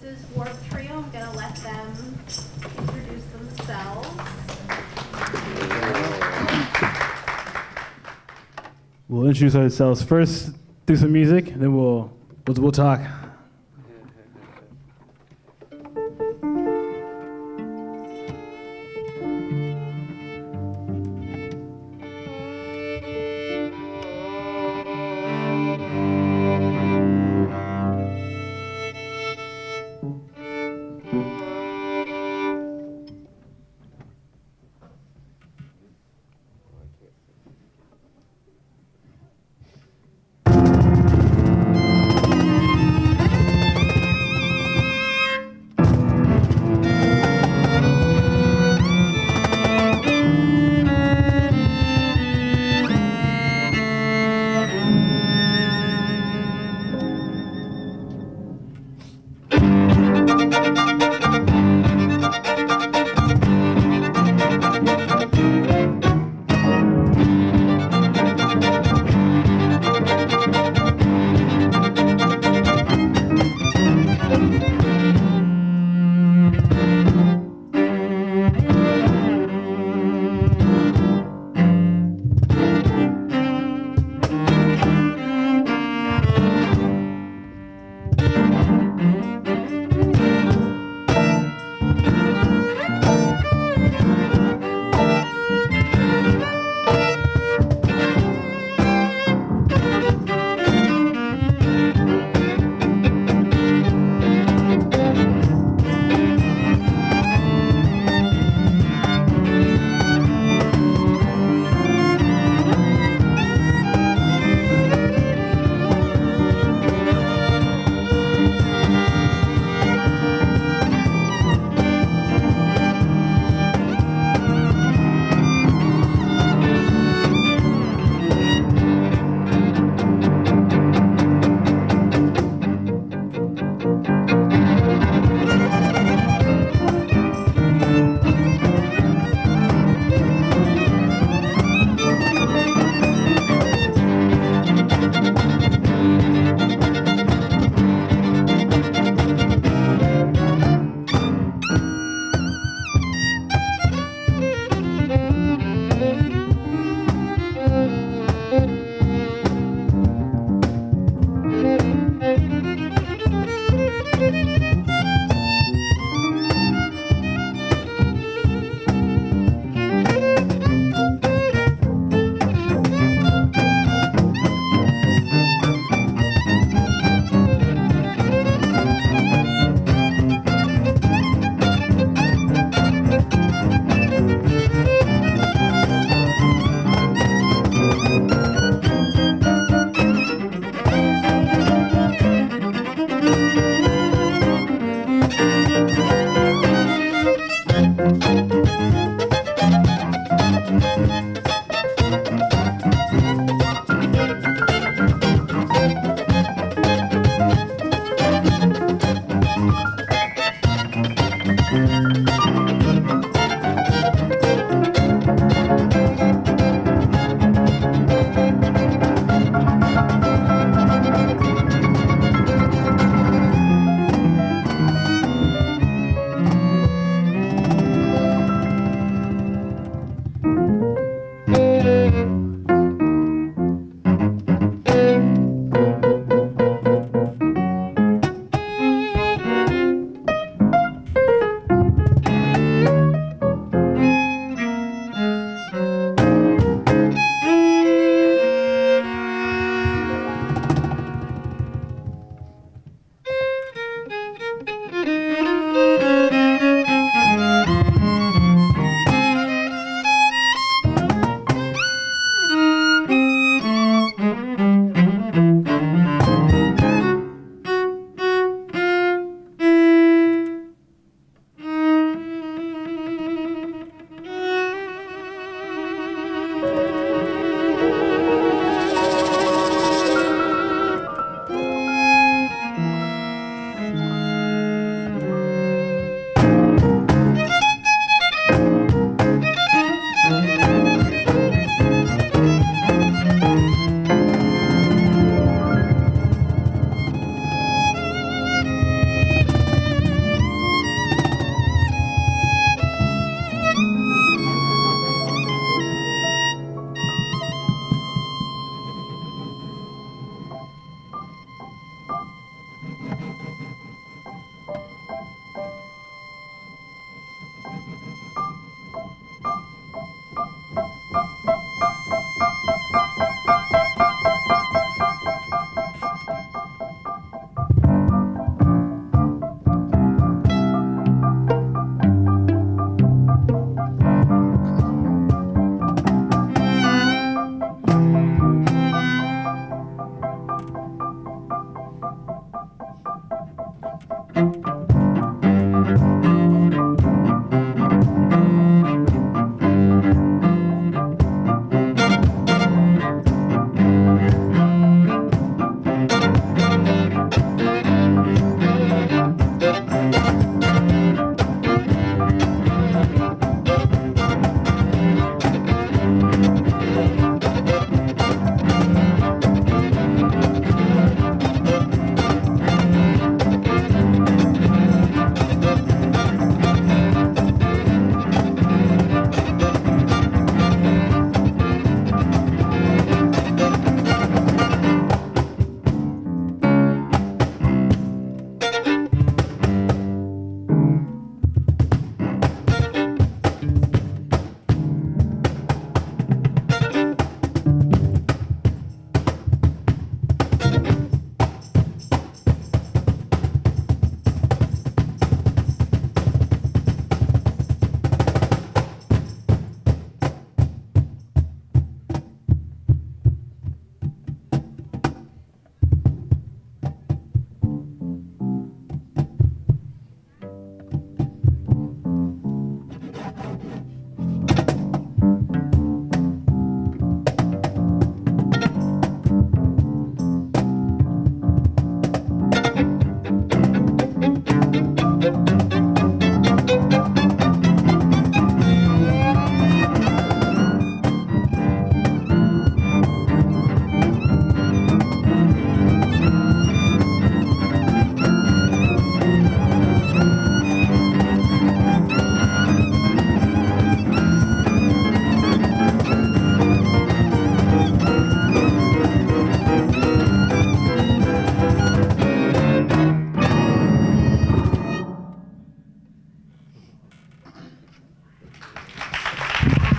is Warp Trio. I'm going to let them introduce themselves. We'll introduce ourselves first through some music, and then we'll talk.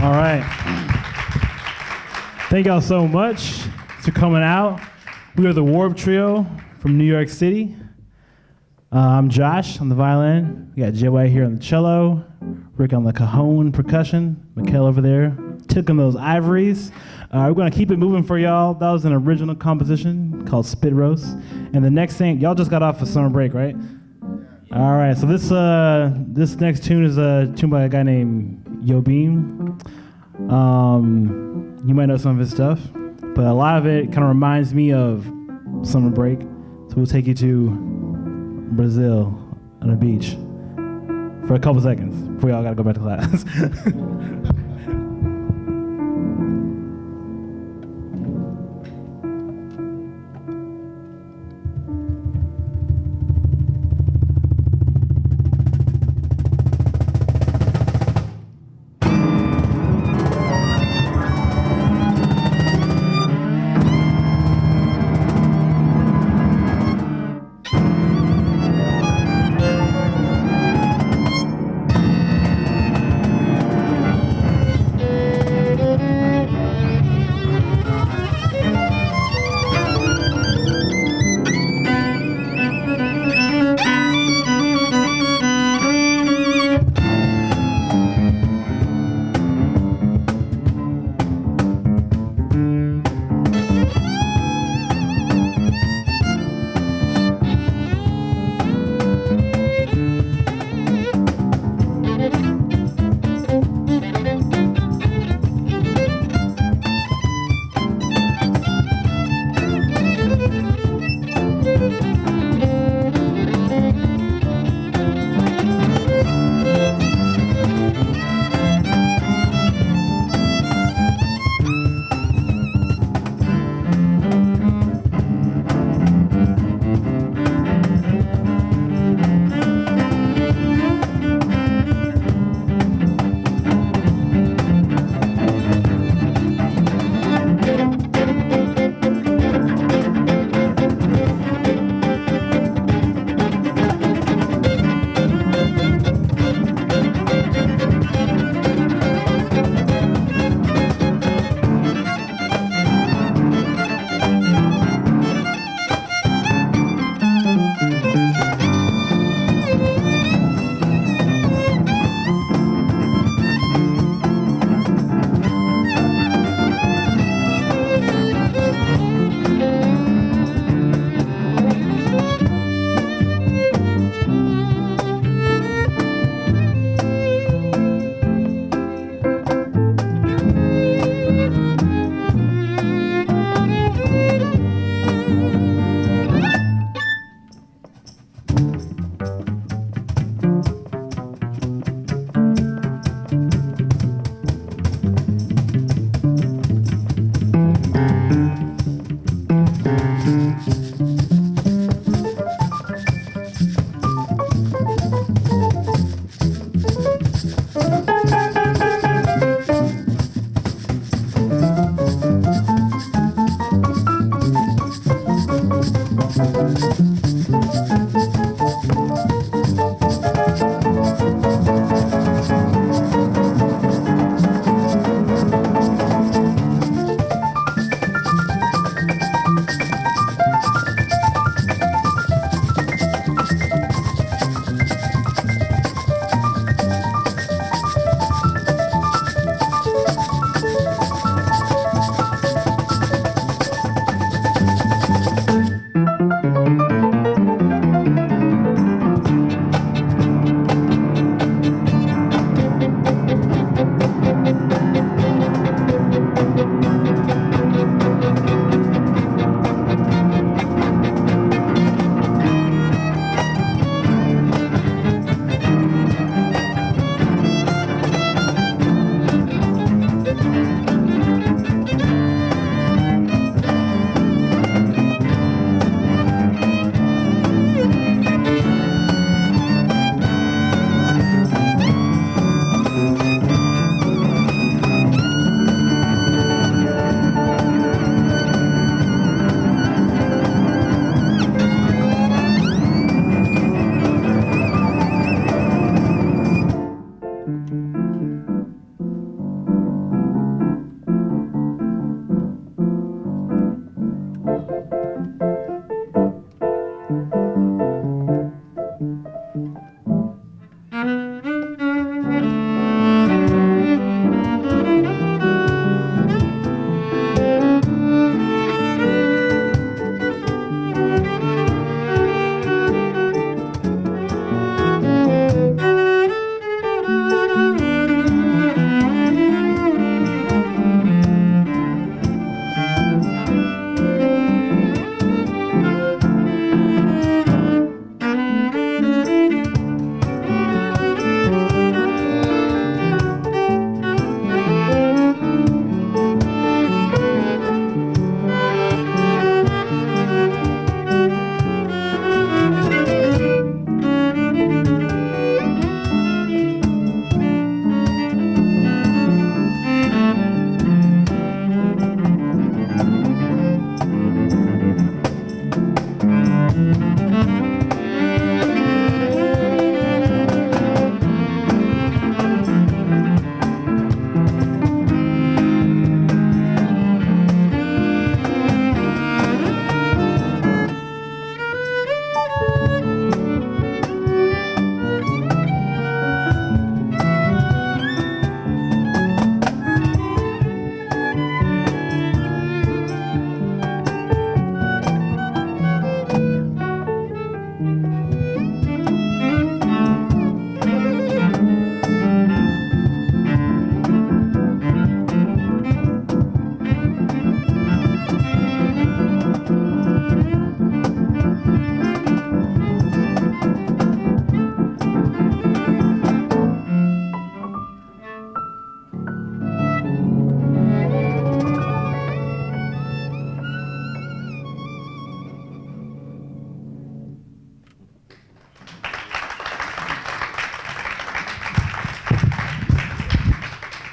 All right. Thank y'all so much for coming out. We are the Warp Trio from New York City. I'm Josh on the violin. We got J.Y. here on the cello, Rick on the cajon percussion, Mikkel over there tickling those ivories. We're going to keep it moving for y'all. That was an original composition called Spit Roast. And the next thing, y'all just got off of summer break, right? All right, so this next tune is a tune by a guy named Yobim. You might know some of his stuff, but a lot of it kind of reminds me of summer break. So we'll take you to Brazil on a beach for a couple seconds before y'all gotta go back to class.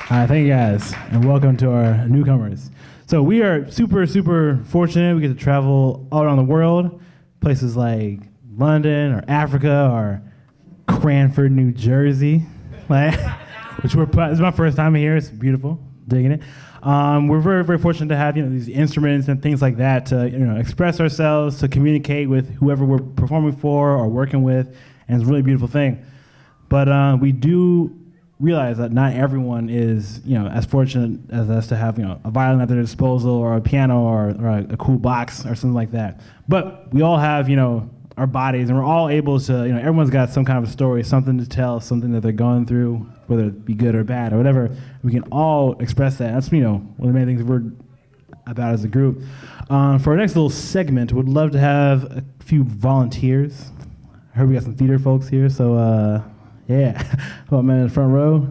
All right, thank you guys, and welcome to our newcomers. So we are super, super fortunate. We get to travel all around the world, places like London or Africa or Cranford, New Jersey, like, this is my first time here. It's beautiful, digging it. We're very, very fortunate to have these instruments and things like that to express ourselves, to communicate with whoever we're performing for or working with, and it's a really beautiful thing. But we do realize that not everyone is as fortunate as us to have a violin at their disposal or a piano or a cool box or something like that. But we all have our bodies, and we're all able to everyone's got some kind of a story, something to tell, something that they're going through, whether it be good or bad or whatever. We can all express that. That's one of the main things we're about as a group. For our next little segment, we'd love to have a few volunteers. I heard we got some theater folks here, so yeah. How about man in the front row?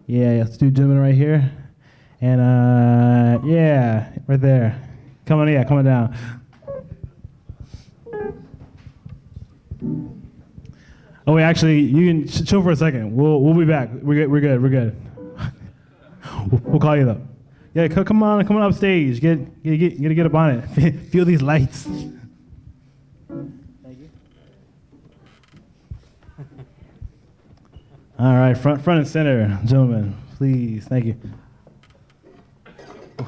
Yeah, let's do gentlemen right here. And yeah, right there. Coming down. Oh wait, actually, you can chill for a second. We'll be back. We're good. We'll call you though. Yeah, come on up stage. Get up on it. Feel these lights. Thank you. All right, front and center, gentlemen, please. Thank you. All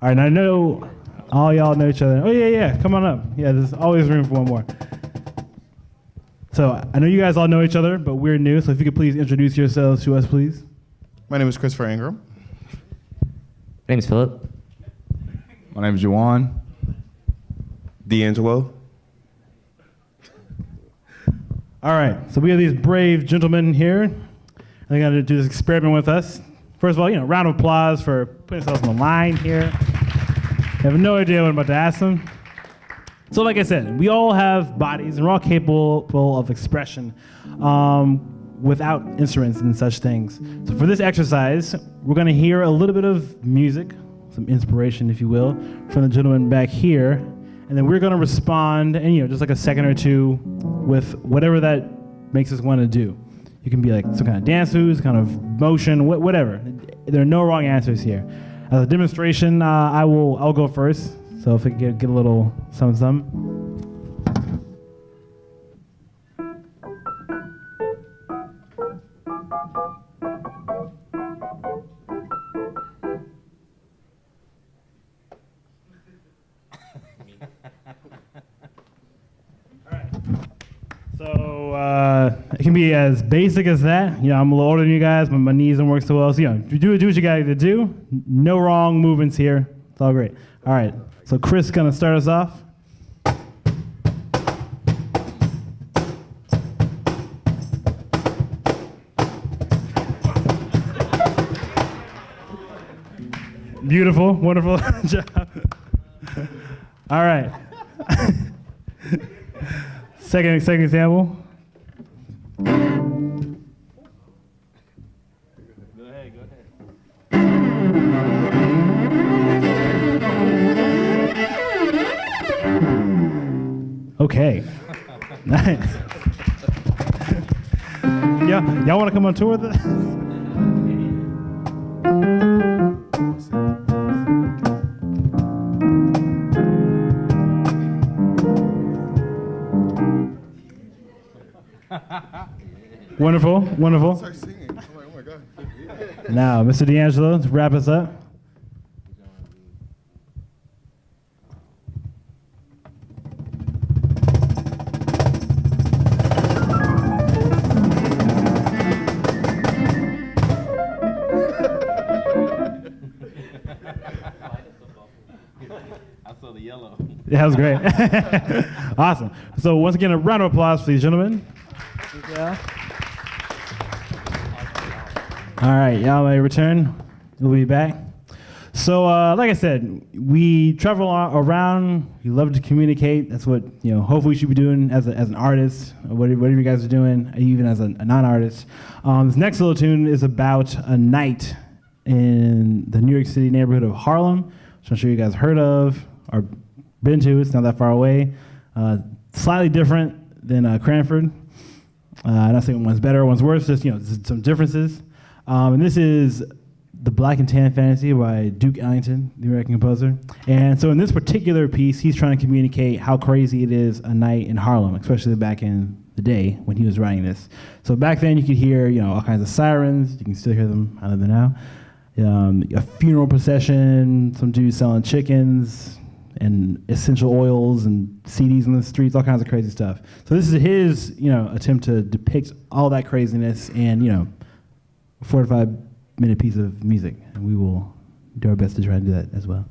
right, now I know all y'all know each other. Oh yeah. Come on up. Yeah, there's always room for one more. So I know you guys all know each other, but we're new. So if you could please introduce yourselves to us, please. My name is Christopher Ingram. My name's Philip. My name is Juwan. D'Angelo. All right, so we have these brave gentlemen here. They're going to do this experiment with us. First of all, round of applause for putting themselves on the line here. I have no idea what I'm about to ask them. So like I said, we all have bodies, and we're all capable of expression without instruments and such things. So for this exercise, we're going to hear a little bit of music, some inspiration, if you will, from the gentleman back here, and then we're going to respond, and just like a second or two, with whatever that makes us want to do. You can be like some kind of dance moves, kind of motion, whatever. There are no wrong answers here. As a demonstration, I'll go first. So if I could get a little something. So it can be as basic as that. I'm a little older than you guys, but my knees don't work so well. So you do what you got to do. No wrong movements here. It's all great. All right. So Chris is gonna start us off. Beautiful, wonderful job. All right. Second example. Go ahead. Okay. Nice. Yeah, y'all want to come on tour with us? Wonderful. Start singing. I'm like, oh my God. Now, Mr. D'Angelo, to wrap us up. I saw the yellow. Yeah, that was great. Awesome. So once again, a round of applause for these gentlemen. Yeah. All right, y'all may return. We'll be back. So like I said, we travel around. We love to communicate. That's what hopefully we should be doing as an artist, or whatever you guys are doing, even as a non-artist. This next little tune is about a night in the New York City neighborhood of Harlem, which I'm sure you guys heard of or been to. It's not that far away. Slightly different than Cranford. Not saying one's better, one's worse, just some differences. And this is The Black and Tan Fantasy by Duke Ellington, the American composer. And so in this particular piece, he's trying to communicate how crazy it is a night in Harlem, especially back in the day when he was writing this. So back then you could hear, all kinds of sirens. You can still hear them, I live there now. A funeral procession, some dudes selling chickens and essential oils and CDs in the streets, all kinds of crazy stuff. So this is his, attempt to depict all that craziness in, a 45-minute piece of music. And we will do our best to try and do that as well.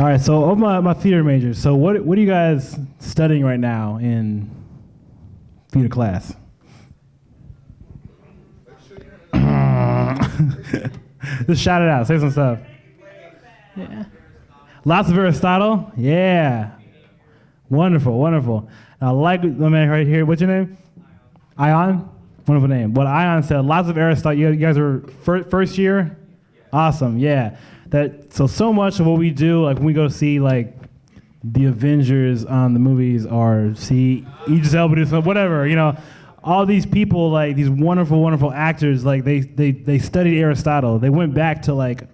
All right, so of my theater majors, so what are you guys studying right now in theater class? Just shout it out, say some stuff. Yeah. Lots of Aristotle? Yeah. Wonderful, wonderful. I like the man right here. What's your name? Ion? Wonderful name. What Ion said, lots of Aristotle. You guys are first year? Awesome, yeah. So much of what we do, like when we go see like the Avengers on the movies or see Idris Elba do something, whatever, you know, all these people, like these wonderful, wonderful actors, like they studied Aristotle. They went back to like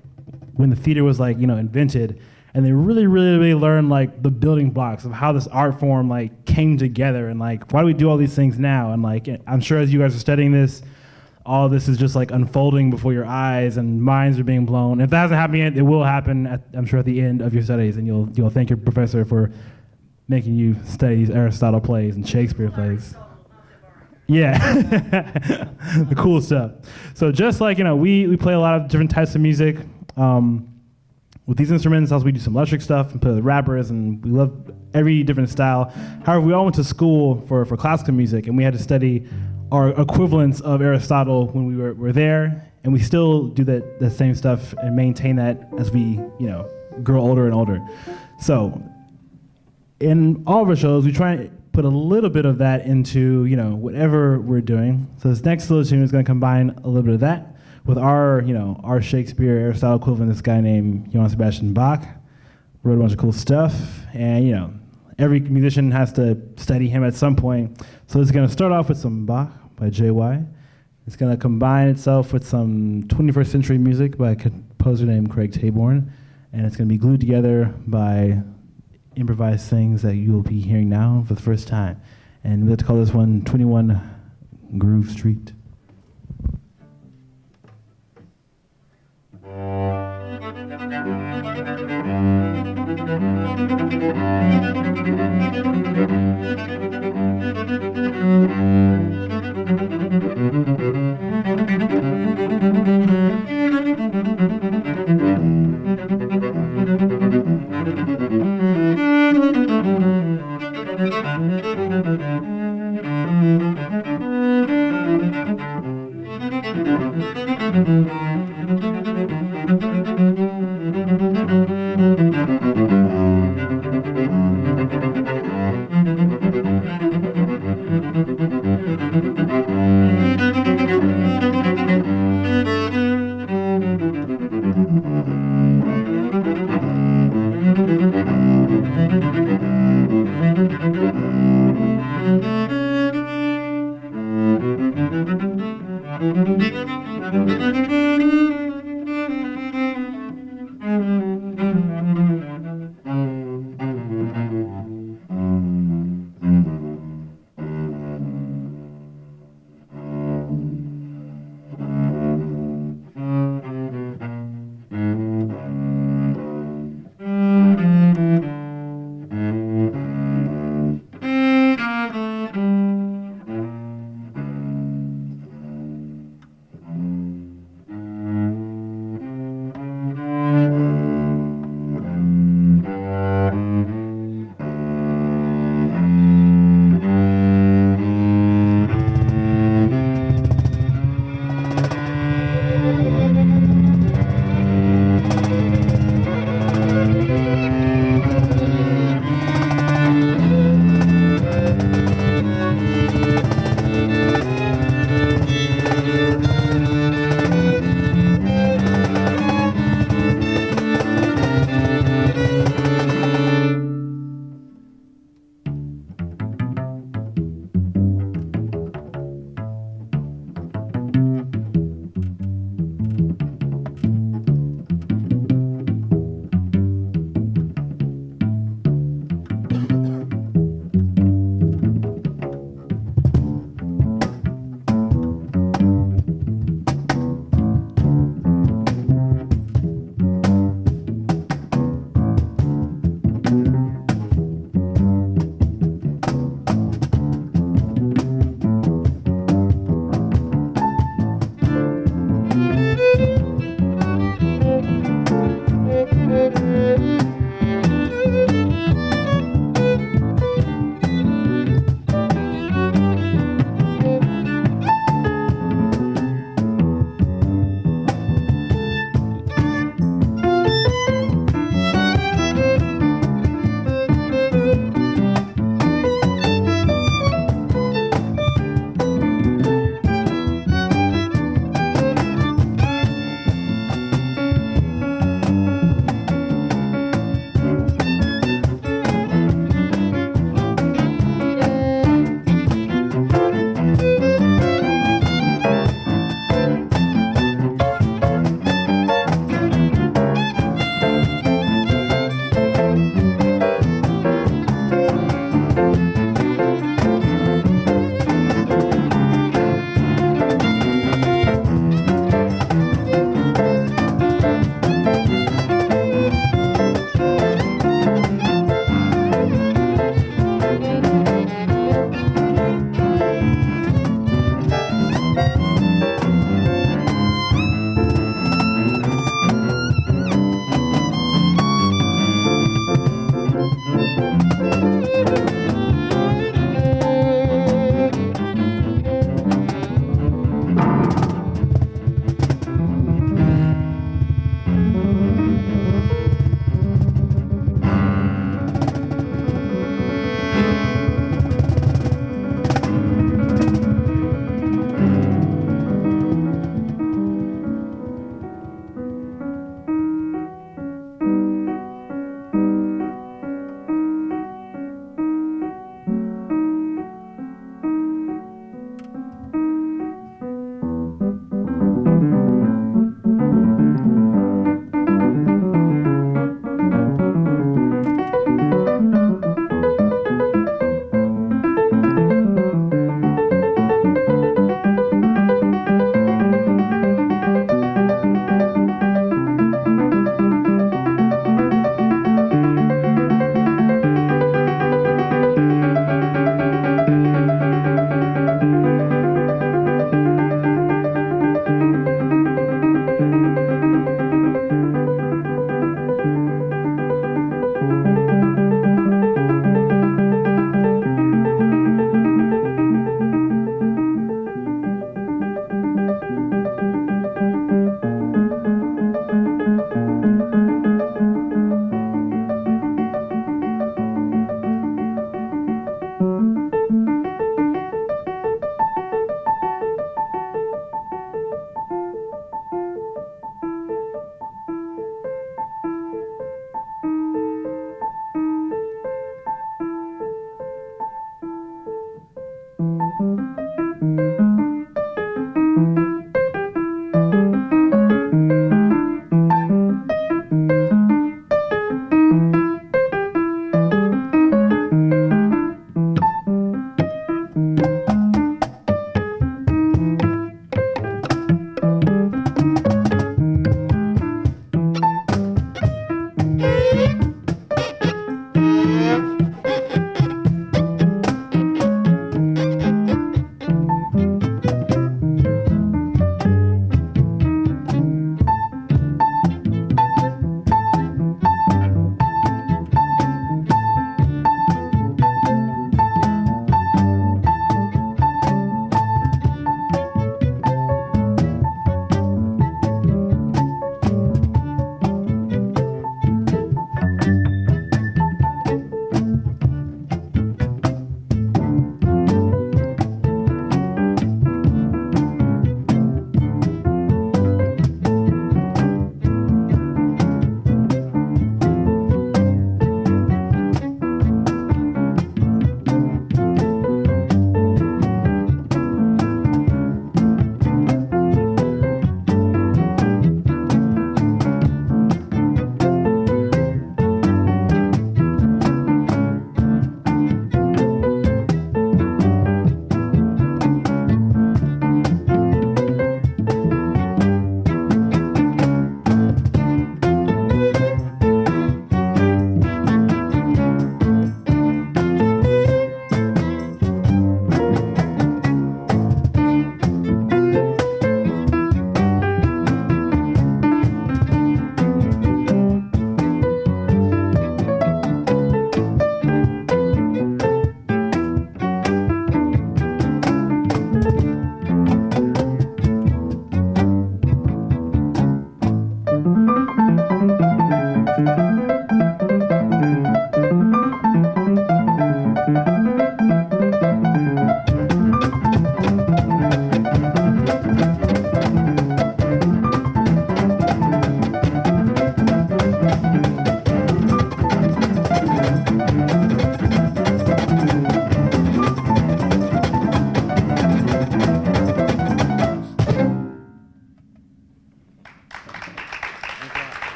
when the theater was like, you know, invented, and they really, really, really learned like the building blocks of how this art form like came together, and like why do we do all these things now? And like I'm sure as you guys are studying this, all of this is just like unfolding before your eyes, and minds are being blown. If that hasn't happened yet, it will happen. I'm sure at the end of your studies, and you'll thank your professor for making you study these Aristotle plays and Shakespeare plays. Yeah, the cool stuff. So just like, you know, we play a lot of different types of music with these instruments. Also, we do some electric stuff and play with rappers, and we love every different style. However, we all went to school for classical music, and we had to study our equivalents of Aristotle when we were there, and we still do that same stuff and maintain that as we, you know, grow older and older. So in all of our shows, we try and put a little bit of that into, you know, whatever we're doing. So this next little tune is going to combine a little bit of that with our, you know, our Shakespeare, Aristotle equivalent, this guy named Johann Sebastian Bach. Wrote a bunch of cool stuff, and, you know, every musician has to study him at some point. So it's going to start off with some Bach by J.Y. It's going to combine itself with some 21st century music by a composer named Craig Taborn, and it's going to be glued together by improvised things that you will be hearing now for the first time. And we have to call this one 21 Groove Street.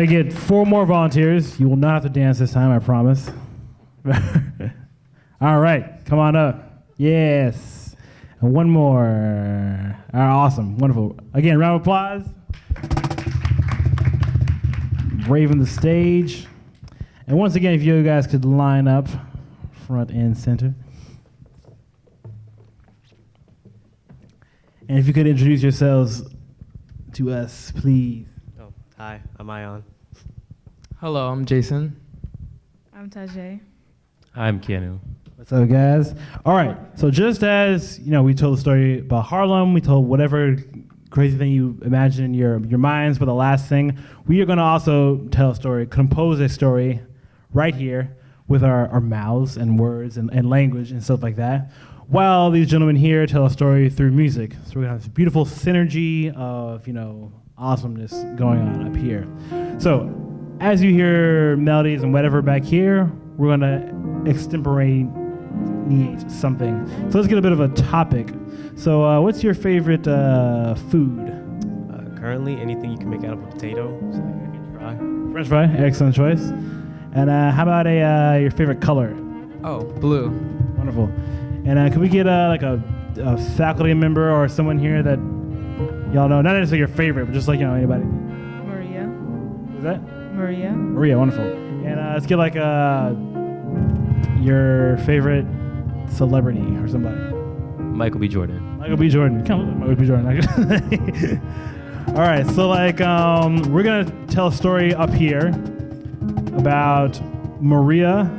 I get 4 more volunteers. You will not have to dance this time, I promise. All right, come on up. Yes. And one more. All right, awesome, wonderful. Again, round of applause. Braving the stage. And once again, if you guys could line up front and center. And if you could introduce yourselves to us, please. Oh, hi, I'm Ion. Hello, I'm Jason. I'm Tajay. I'm Keanu. What's up, guys? All right, so just as, we told the story about Harlem, we told whatever crazy thing you imagine in your minds, but the last thing, we are going to also tell a story, compose a story right here with our mouths and words and language and stuff like that, while these gentlemen here tell a story through music. So we're going to have this beautiful synergy of, awesomeness going on up here. So as you hear melodies and whatever back here, we're going to extemporate something. So let's get a bit of a topic. So what's your favorite food? Currently, anything you can make out of a potato, so I can try. French fry, excellent choice. And how about your favorite color? Oh, blue. Wonderful. And could we get like a faculty member or someone here that y'all know, not necessarily your favorite, but just like, anybody? Maria. Who's that? Maria. Maria, wonderful. And let's get like your favorite celebrity or somebody. Michael B. Jordan. Michael B. Jordan. Come on, Michael B. Jordan. All right, so we're gonna tell a story up here about Maria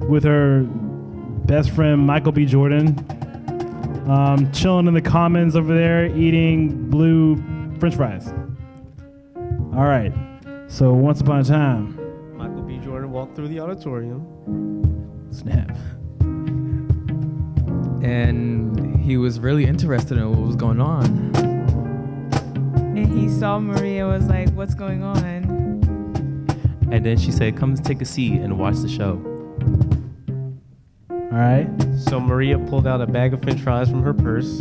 with her best friend Michael B. Jordan, chilling in the commons over there eating blue French fries. All right, so once upon a time, Michael B. Jordan walked through the auditorium. snap. And he was really interested in what was going on. And he saw Maria, was like, what's going on? And then she said, come take a seat and watch the show. All right. So Maria pulled out a bag of French fries from her purse.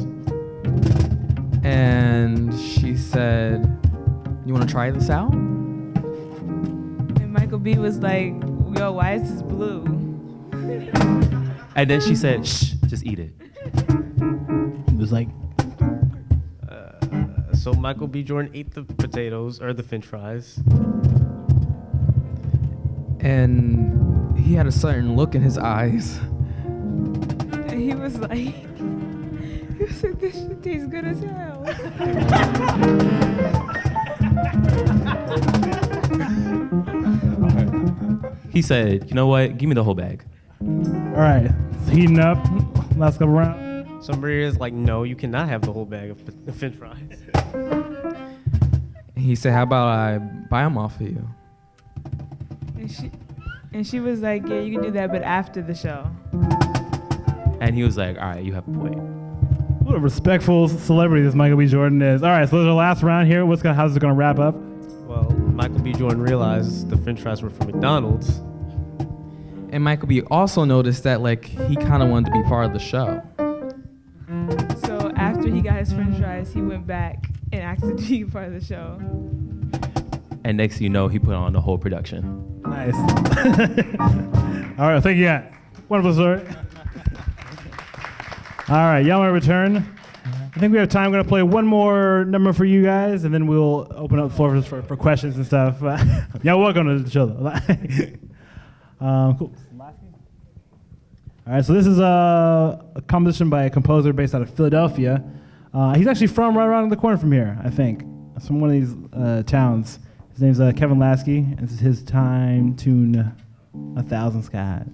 And she said, you want to try this out? And Michael B was like, yo, why is this blue? And then she said, shh, just eat it. He was like, So Michael B. Jordan ate the potatoes, or the French fries. And he had a certain look in his eyes. And he was like, this shit tastes good as hell. He said, you know what? Give me the whole bag. all right, it's heating up. Last couple rounds. So Maria's like, no, you cannot have the whole bag of French fries. He said, how about I buy them off of you? And she was like, yeah, you can do that, but after the show. And he was like, all right, you have a point. What a respectful celebrity this Michael B. Jordan is. All right, so there's our last round here. How's it gonna wrap up? Well, Michael B. Jordan realized the French fries were from McDonald's. And Michael B. also noticed that he kind of wanted to be part of the show. So after he got his French fries, he went back and asked to be part of the show. And next thing you know, he put on the whole production. Nice. All right, thank you, guys. Wonderful story. All right, y'all want to return? I think we have time. I'm going to play one more number for you guys, and then we'll open up the floor for questions and stuff. Y'all welcome to the show, though. Cool. All right, so this is a composition by a composer based out of Philadelphia. He's actually from right around the corner from here, I think. It's from one of these towns. His name's Kevin Lasky, and this is his time tune, 1,000 Skies.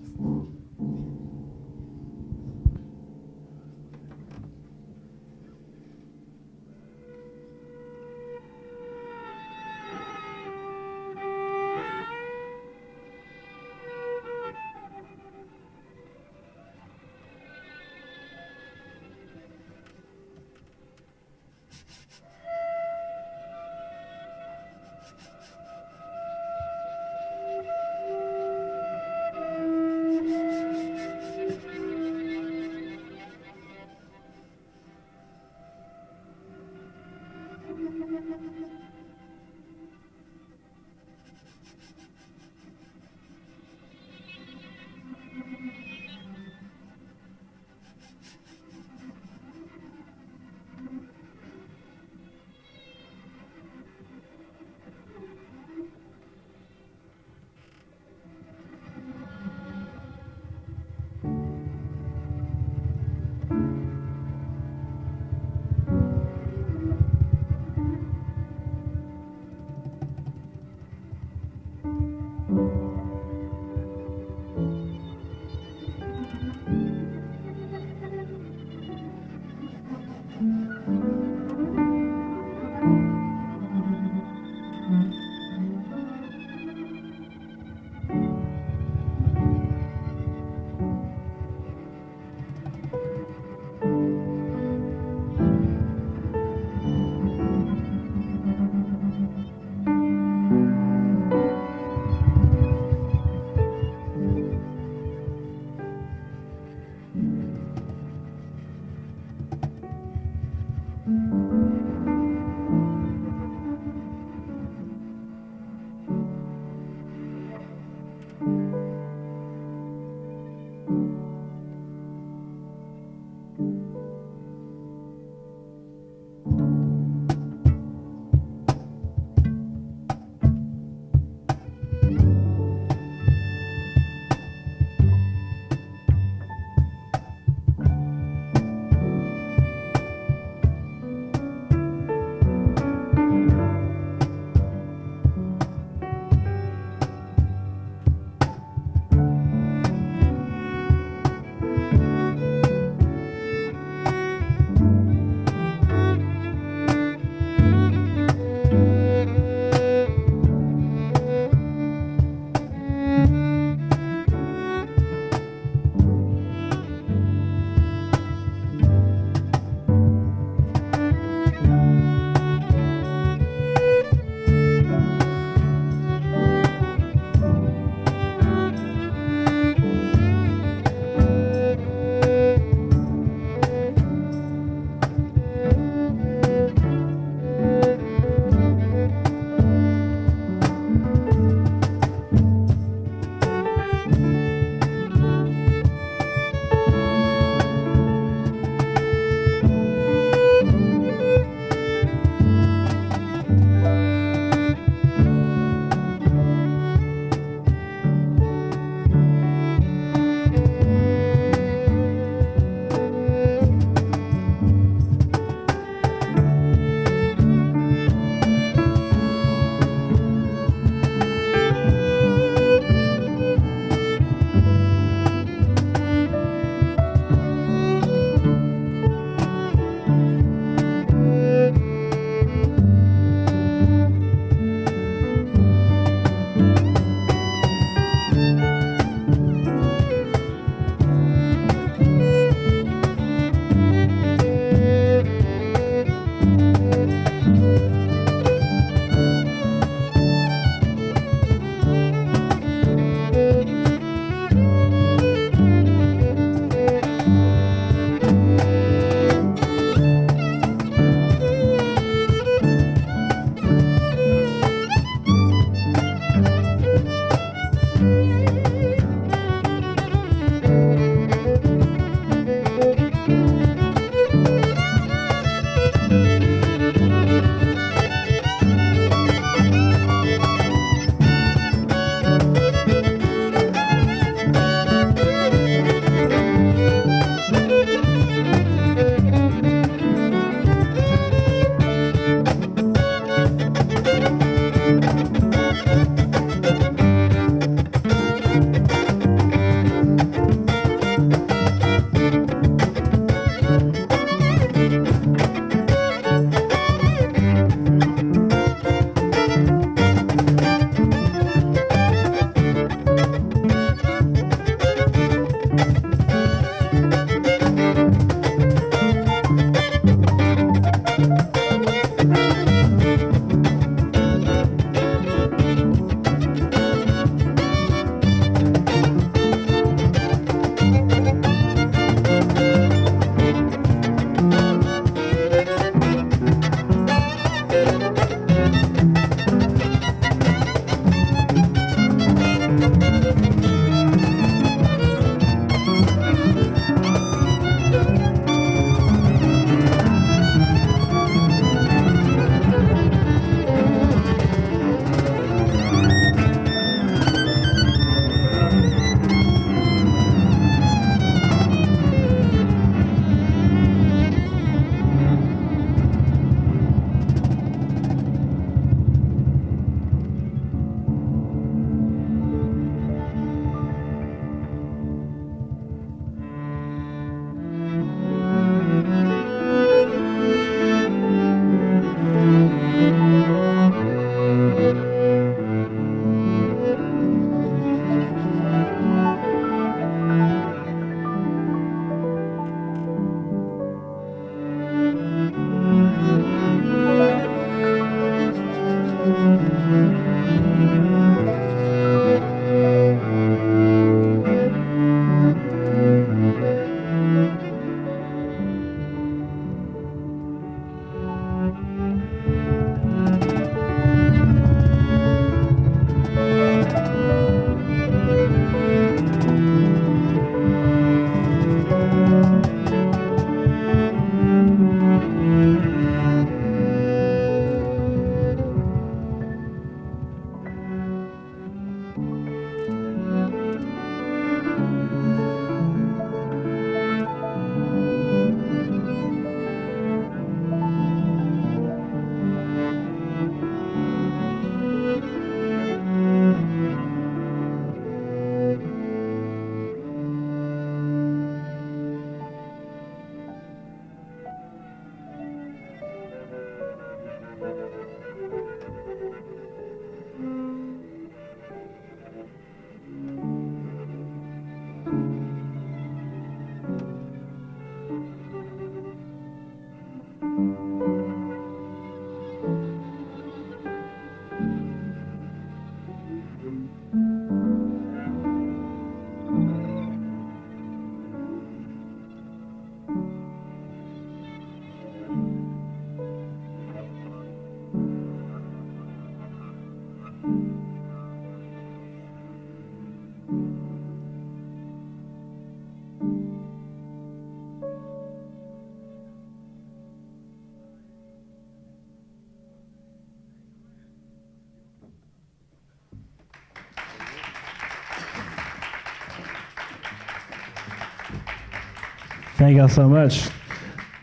Thank y'all so much.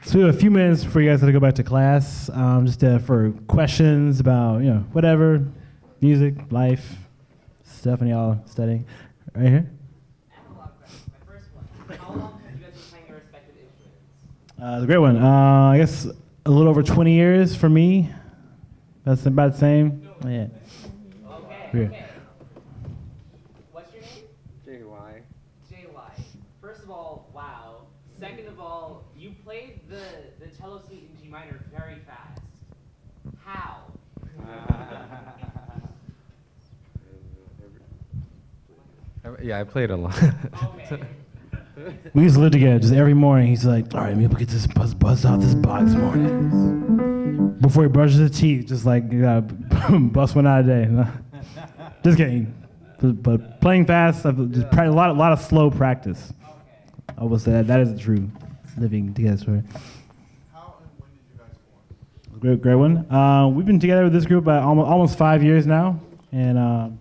So we have a few minutes before you guys have to go back to class, just for questions about, whatever, music, life, stuff, and y'all studying. Right here. Analog question. My first one. How long have you guys been playing your respective instruments? It's a great one. I guess a little over 20 years for me. That's about the same. Yeah. Okay. What's your name? JY. JY. First of all, wow. Second of all, you played the cello suite in G minor very fast. How? Yeah, I played a lot. Okay. We used to live together. Just every morning, he's like, "All right, let me get this buzz out this box this morning." Before he brushes his teeth, just like you gotta bust one out a day. Just kidding. But playing fast, I've just a lot of slow practice. Okay. I will say that is the true living together story. How and when did you guys form? Great one. We've been together with this group about almost 5 years now, and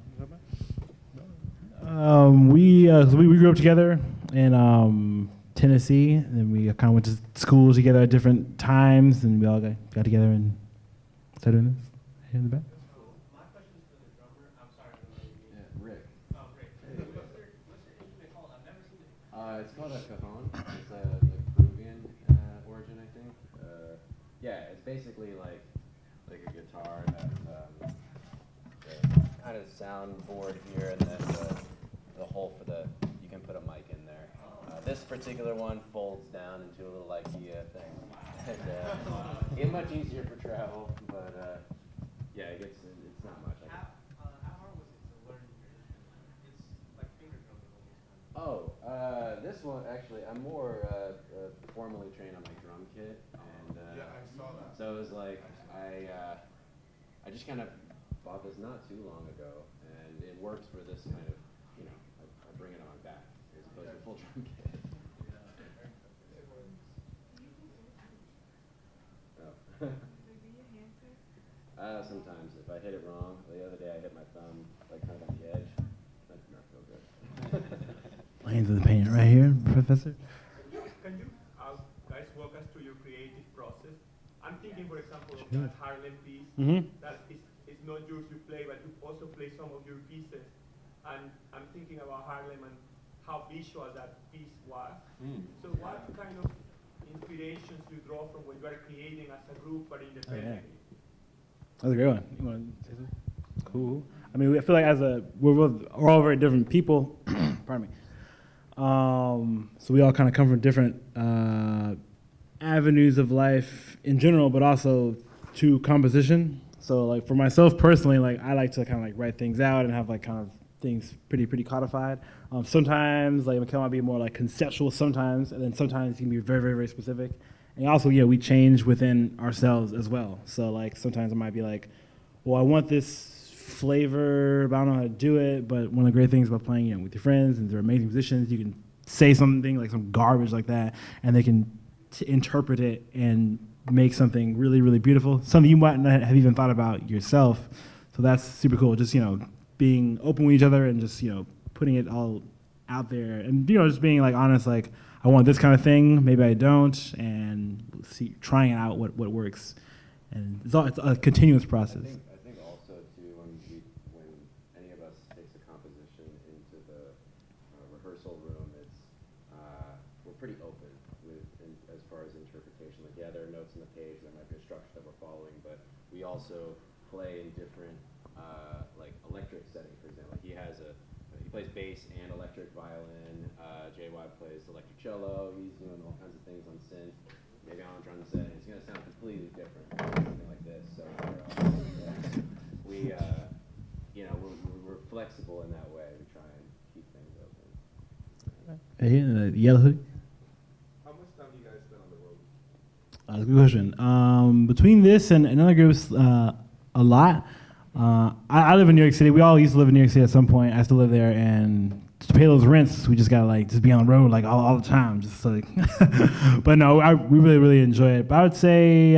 we grew up together in Tennessee, and then we kind of went to school together at different times, and we all got together and started doing this here in the back. My question is for the drummer. I'm sorry. Yeah, Rick. Oh, great. What's your instrument called? I've never seen it. It's called a cajon. It's a Peruvian origin, I think. Yeah, it's basically like a guitar that the kind of soundboard here, and then the hole for you can put a mic in there. This particular one folds down into a little IKEA thing, and get much easier for travel. But yeah, it's not much. How hard was it to learn your instrument? It's like finger drumming almost. Oh, this one actually, I'm more formally trained on my drum kit, and Yeah, I saw that. so it was like I just kind of bought this not too long ago, and it works for this kind of, I bring it on my back as opposed to a full drum kit. Oh. Sometimes if I hit it wrong. The other day I hit my thumb like kind of on the edge. That did not feel good. Hands in the paint right here, Professor. Can you guys walk us through your creative process? I'm thinking, for example, of that Harlem piece that is not yours to play, but you also play some of your pieces. And I'm thinking about Harlem and how visual that piece was. So what kind of inspirations you draw from what you are creating as a group but independently? That's a great one. You want to say something? Cool. I mean, I feel like we're all very different people. Pardon me. So we all kind of come from different avenues of life in general, but also to composition. So like for myself personally, like I like to kind of like write things out and have like kind of things pretty codified. Sometimes like it might be more like conceptual sometimes, and then sometimes it can be very, very, very specific. And also, we change within ourselves as well. So like sometimes it might be like, well, I want this flavor, but I don't know how to do it. But one of the great things about playing with your friends, and they're amazing musicians, you can say something like some garbage like that, and they can interpret it and make something really, really beautiful, something you might not have even thought about yourself. So that's super cool. Just, being open with each other and just, putting it all out there and, just being like honest, like I want this kind of thing, maybe I don't, and trying out what works. And it's a continuous process. I think also too when any of us takes a composition into the rehearsal room, we're pretty open as far as interpretation. Like there are notes on the page, there might be a structure that we're following, but we also play in different like electric settings. For example, he plays bass and electric violin. JY plays electric cello. He's doing all kinds of things on synth. Maybe on drum set, it's going to sound completely different from something like this. So we're flexible in that way. We try and keep things open. Hey, the yellow hoodie. How much time do you guys spend on the road? That's a good question. Between this and other groups, a lot. I live in New York City. We all used to live in New York City at some point. I still live there, and to pay those rents, we just gotta just be on the road all the time, just like. But no, we really, really enjoy it. But I would say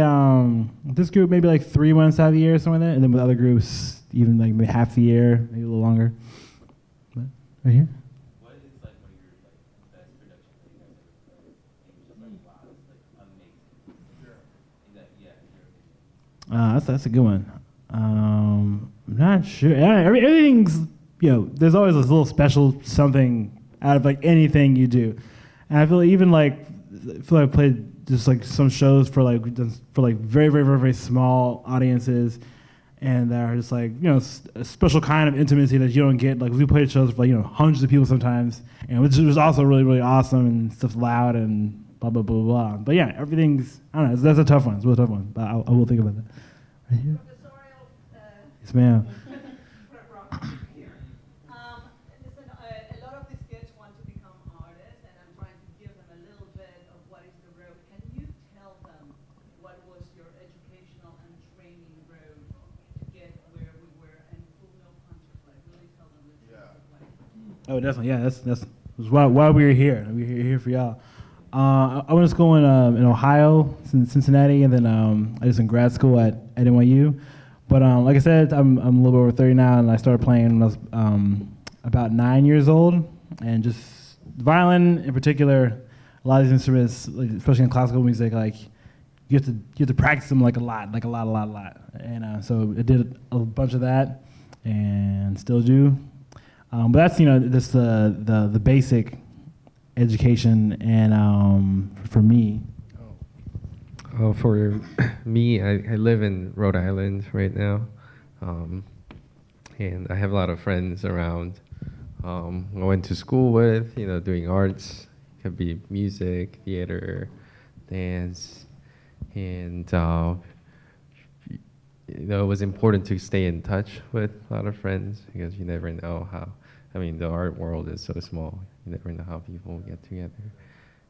this group maybe like 3 months out of the year, something like that, and then with other groups even like maybe half the year, maybe a little longer. But right here. What is like one of your best productions that you guys ever played? that's a good one. I'm not sure. Everything's, there's always this little special something out of like anything you do. And I feel like even like, I played just like some shows for like very, very, very, very small audiences. And they're just like, a special kind of intimacy that you don't get. Like we played shows for like, hundreds of people sometimes. And which was also really, really awesome and stuff loud and blah, blah, blah, blah. But yeah, everything's, I don't know, that's a tough one. It's a real tough one. But I will think about that. Right here? Yes, ma'am. Listen, a lot of these kids want to become artists, and I'm trying to give them a little bit of what is the road. Can you tell them what was your educational and training road to get where we were, and full no punches, like really tell them the truth of life? Oh, definitely. Yeah, that's why we were here. We're here for y'all. I went to school in Ohio, Cincinnati, and then I did some grad school at NYU. But like I said, I'm a little over 30 now, and I started playing when I was about 9 years old. And just violin in particular, a lot of these instruments, like, especially in classical music, like you have to practice them like a lot. And so I did a bunch of that, and still do. But that's just the basic education, and for me. Oh, for me, I live in Rhode Island right now, and I have a lot of friends around. I went to school with, doing arts. It could be music, theater, dance, and it was important to stay in touch with a lot of friends because you never know how. I mean, the art world is so small. You never know how people get together,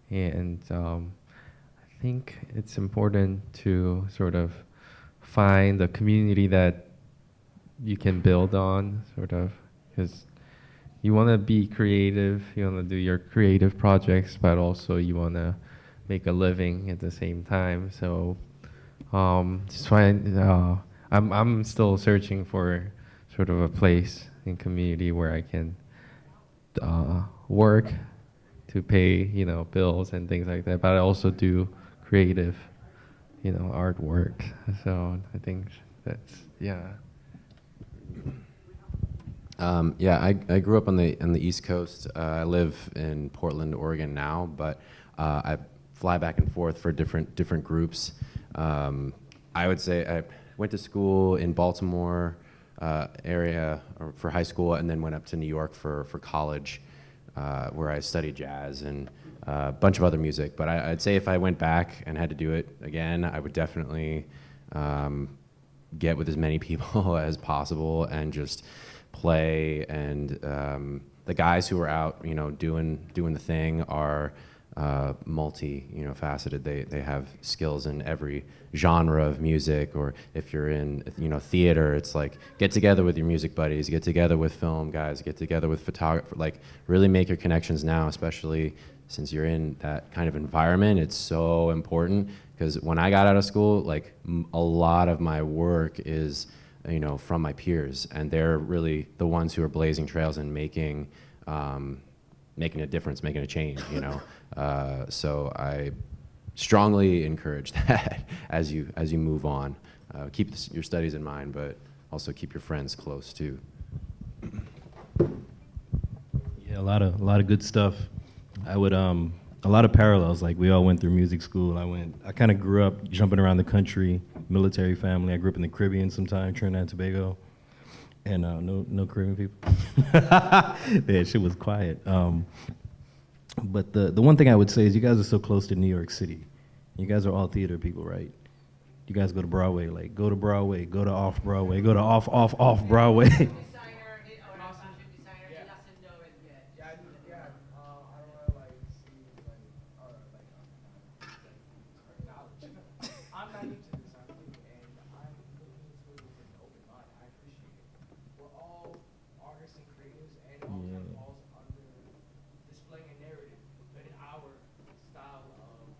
and I think it's important to sort of find a community that you can build on, sort of, because you want to be creative, you want to do your creative projects, but also you want to make a living at the same time. So just find, I'm still searching for sort of a place in community where I can work to pay, bills and things like that, but I also do creative, artwork. So I think that's, yeah. I grew up on the East Coast. I live in Portland, Oregon now, but I fly back and forth for different groups. I would say I went to school in Baltimore area for high school, and then went up to New York for college, where I studied jazz and a bunch of other music. But I'd say if I went back and had to do it again, I would definitely get with as many people as possible and just play. And the guys who are out, doing the thing are faceted. They have skills in every genre of music. Or if you're in theater, it's like get together with your music buddies, get together with film guys, get together with photographer. Like really make your connections now, especially since you're in that kind of environment. It's so important, because when I got out of school, like a lot of my work is from my peers, and they're really the ones who are blazing trails and making a difference, making a change. So I strongly encourage that as you move on. Keep your studies in mind, but also keep your friends close too. Yeah, a lot of good stuff. I would a lot of parallels. Like we all went through music school. I kind of grew up jumping around the country, military family. I grew up in the Caribbean sometime, Trinidad and Tobago, and no Caribbean people. Yeah, shit was quiet. But the one thing I would say is you guys are so close to New York City. You guys are all theater people, right? You guys go to Broadway, like go to Broadway, go to off Broadway, go to off Broadway. I'm not into this, I'm new, and I'm looking into it with an open mind. I appreciate it. We're all artists and creatives, and it all kind of falls under displaying a narrative, but in our style of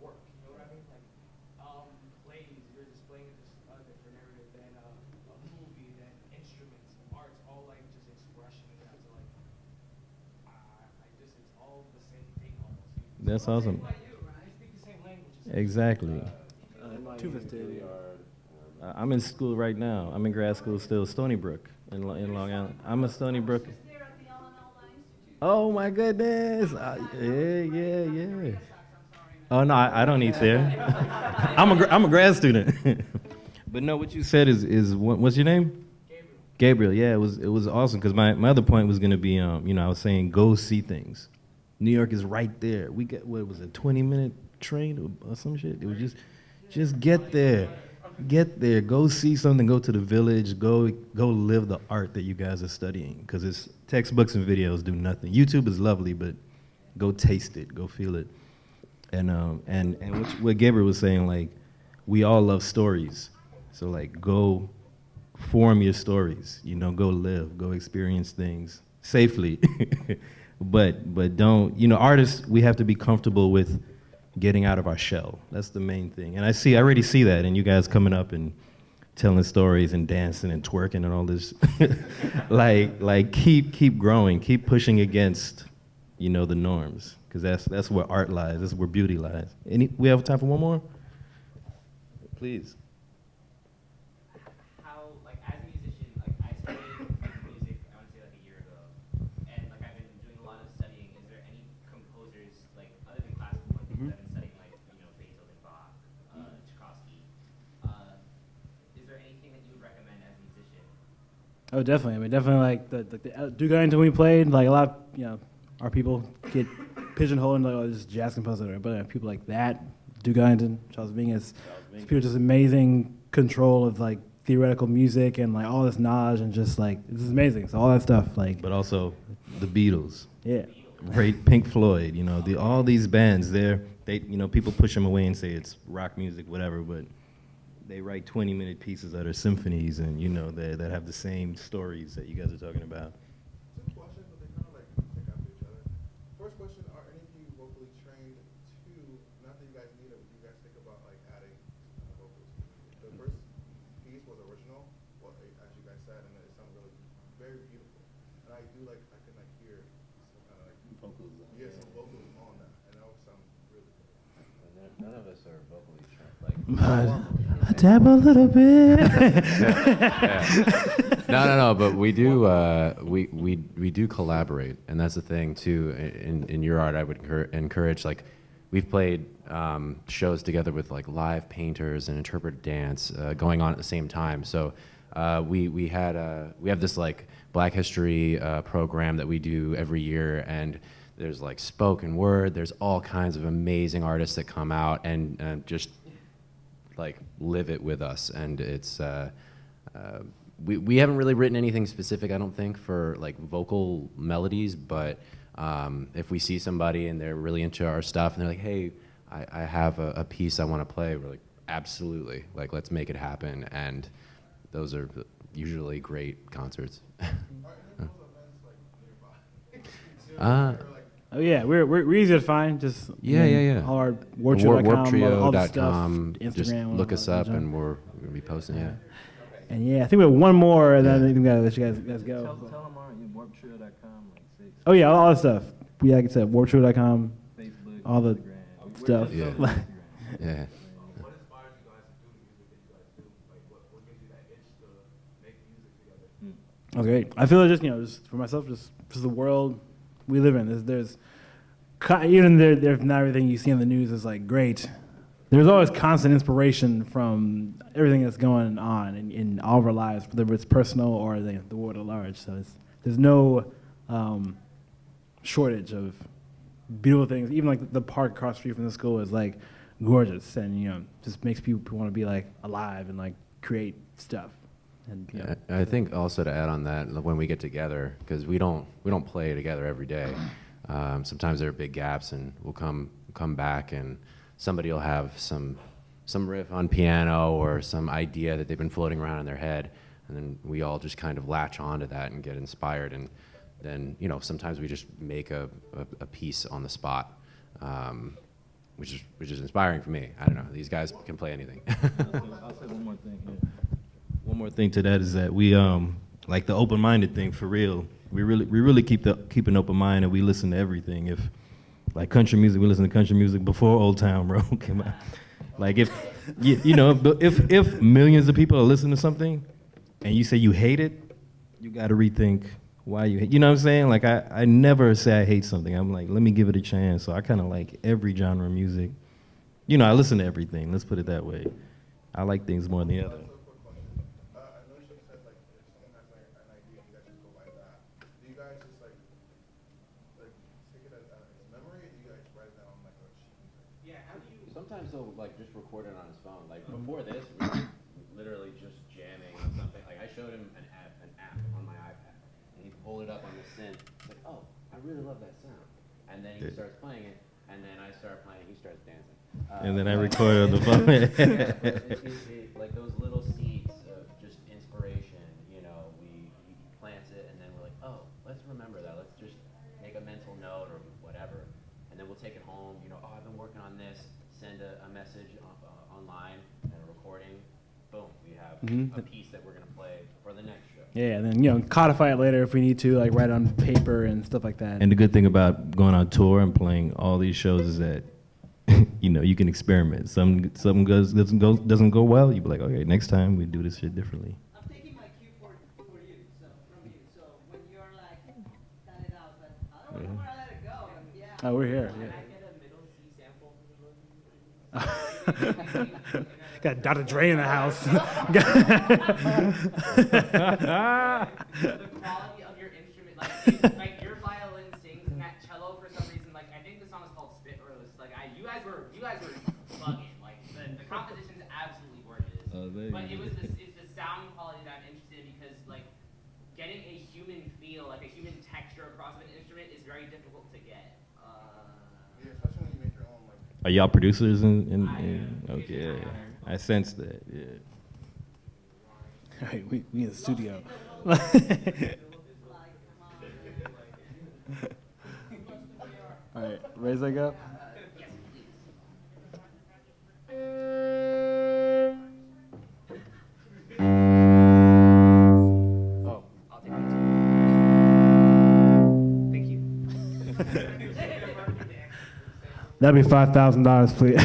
work. You know what I mean? Like plays, you're displaying a different narrative than a movie, than instruments, arts, all like just expression. You have to like, it's all the same thing almost. That's awesome. Like you, right? You speak the same language. Exactly. Really hard. I'm in school right now. I'm in grad school still, Stony Brook in Long Island. I'm a Stony Brook. Oh my goodness! Yeah. Oh no, I don't eat there. I'm a grad student. But no, what you said is what's your name? Gabriel. Yeah, it was awesome because my other point was gonna be I was saying go see things. New York is right there. We get what was it, 20-minute train or some shit? It was just get there. Get there. Go see something. Go to the village. Go live the art that you guys are studying. Because it's textbooks and videos do nothing. YouTube is lovely, but go taste it. Go feel it. And what Gabriel was saying, like, we all love stories. So like, go form your stories. Go live. Go experience things safely. but don't. Artists, we have to be comfortable with getting out of our shell. That's the main thing. And I already see that in you guys coming up and telling stories and dancing and twerking and all this. like keep growing, keep pushing against, the norms. Because that's where art lies, that's where beauty lies. We have time for one more? Please. How, like, as a musician, like, I started music, I want to say, like, a year ago. And, like, I've been doing a lot of studying. Is there any composers, like, other than classical ones, that I've been studying, like, Beethoven, Bach, Tchaikovsky? Is there anything that you would recommend as a musician? Oh, definitely. I mean, definitely like the Duke Ellington we played. Like a lot, our people get pigeonholed into like, this jazz composer, but people like that, Duke Ellington, Charles Mingus, people just amazing control of like theoretical music and like all this knowledge and just like this is amazing. So all that stuff like. But also the Beatles. Yeah. Pink Floyd. All these bands. They people push them away and say it's rock music, whatever, but. They write 20-minute pieces that are symphonies, and that have the same stories that you guys are talking about. Two questions, but they kind of like take after each other. First question: are any of you vocally trained? Two, not that you guys need it, but you guys think about like adding vocals. The first piece was original, as you guys said, and it sounded really very beautiful. And I can like hear some kind of like vocals. Yeah, some vocals on that, and that would sound really good. None of us are vocally trained. I dab a little bit. No. But we do we do collaborate, and that's the thing too. In your art, I would encourage like we've played shows together with like live painters and interpretive dance going on at the same time. So we have this like Black History program that we do every year, and there's like spoken word. There's all kinds of amazing artists that come out and just like live it with us, and it's we haven't really written anything specific, I don't think, for like vocal melodies, but if we see somebody and they're really into our stuff and they're like, hey, I have a piece I want to play, we're like, absolutely, like let's make it happen. And those are usually great concerts. Oh yeah, we're easy to find. Just yeah. All our warptrio.com, all the stuff, Instagram. Just look us up, and we're gonna be posting it. And yeah, I think we have one more, and then I think we gotta let you guys go. Tell them our warptrio.com. Oh yeah, all that stuff. We like I said, warptrio.com, Facebook, all the stuff. Yeah. Yeah. What inspires you guys to do the music that you guys do? Like, what gives you that itch to make music together? Oh, great. I feel just for myself, just the world we live in. There's even there's not everything you see on the news is like great. There's always constant inspiration from everything that's going on in all of our lives, whether it's personal or the world at large. So there's no shortage of beautiful things. Even like the park across the street from the school is like gorgeous, and just makes people want to be like alive and like create stuff. And I think also to add on that, when we get together, because we don't play together every day. Sometimes there are big gaps, and we'll come back, and somebody will have some riff on piano or some idea that they've been floating around in their head, and then we all just kind of latch onto that and get inspired. And then sometimes we just make a piece on the spot, which is inspiring for me. I don't know. These guys can play anything. I'll say one more thing. Yeah. One more thing to that is that we like the open-minded thing for real. We really keep an open mind, and we listen to everything. If like country music, we listen to country music before Old Town Road came out. Like if you know, but if millions of people are listening to something, and you say you hate it, you got to rethink why you hate. You know what I'm saying? Like I never say I hate something. I'm like, let me give it a chance. So I kind of like every genre of music. You know, I listen to everything. Let's put it that way. I like things more than the other. I know she said like if someone has like an idea, you guys just go by that. Do you guys just like take it as memory, or do you guys write it down on like a sheet? Yeah, how do you? Sometimes he'll like just record it on his phone. Like before this, we were literally just jamming on something. Like I showed him an app on my iPad, and he pulled it up on the synth. It's like, oh, I really love that sound. And then he starts playing it, and then I start playing. He starts dancing. And then I record on the phone. Like those little seeds of just inspiration, you know, he plants it, and then we're like, oh, let's remember that. Let's just make a mental note or whatever, and then we'll take it home. You know, oh, I've been working on this. Send a message online and a recording. Boom, we have a piece that we're gonna play for the next show. Yeah, and then codify it later if we need to, like write it on paper and stuff like that. And the good thing about going on tour and playing all these shows is that you can experiment. Something doesn't go well. You be like, okay, next time we do this shit differently. I'm taking my cue for you, so from you. So when you're like, cut it out, but I don't want to let it go. Yeah. Oh, we're here. Yeah. Can I get a middle C sample? Got Dr. Dre in the house. The quality of your instrument, like your violin sings and that cello for some reason, like I think the song is called Spit Roast. Like you guys were bugging. Like the composition's absolutely gorgeous. But it's the sound quality that I'm interested in because like getting a human feel, like a human texture across of an instrument is very difficult to get. Yeah, especially when you make your own like. Are y'all producers okay, yeah. I sense that, yeah. All right, we in the studio. All right, raise that up. Oh, I'll take it. Thank you. That'd be $5,000, please. No,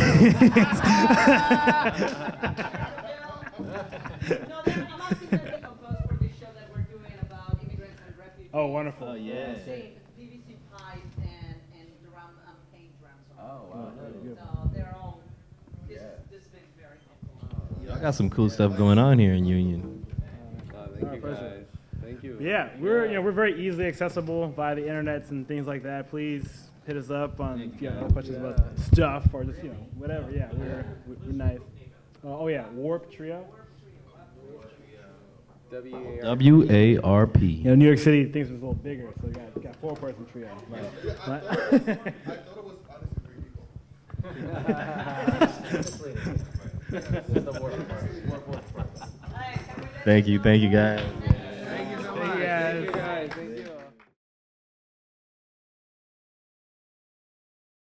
I'm asking them to compose for this show that we're doing about immigrants and refugees. Oh, wonderful. Oh, yeah. PVC pipe and drum paint drums. Oh, wow. So they're all, this has been very helpful. Y'all got some cool stuff going on here in Union. Thank you guys. Thank you. Yeah, we're very easily accessible via the internets and things like that. Please hit us up on questions about stuff or just whatever. Yeah, we're nice. Warp Trio. WARP. New York City thinks it's a little bigger, so we got 4-person trio. I thought it was honestly 3 people. Thank you guys.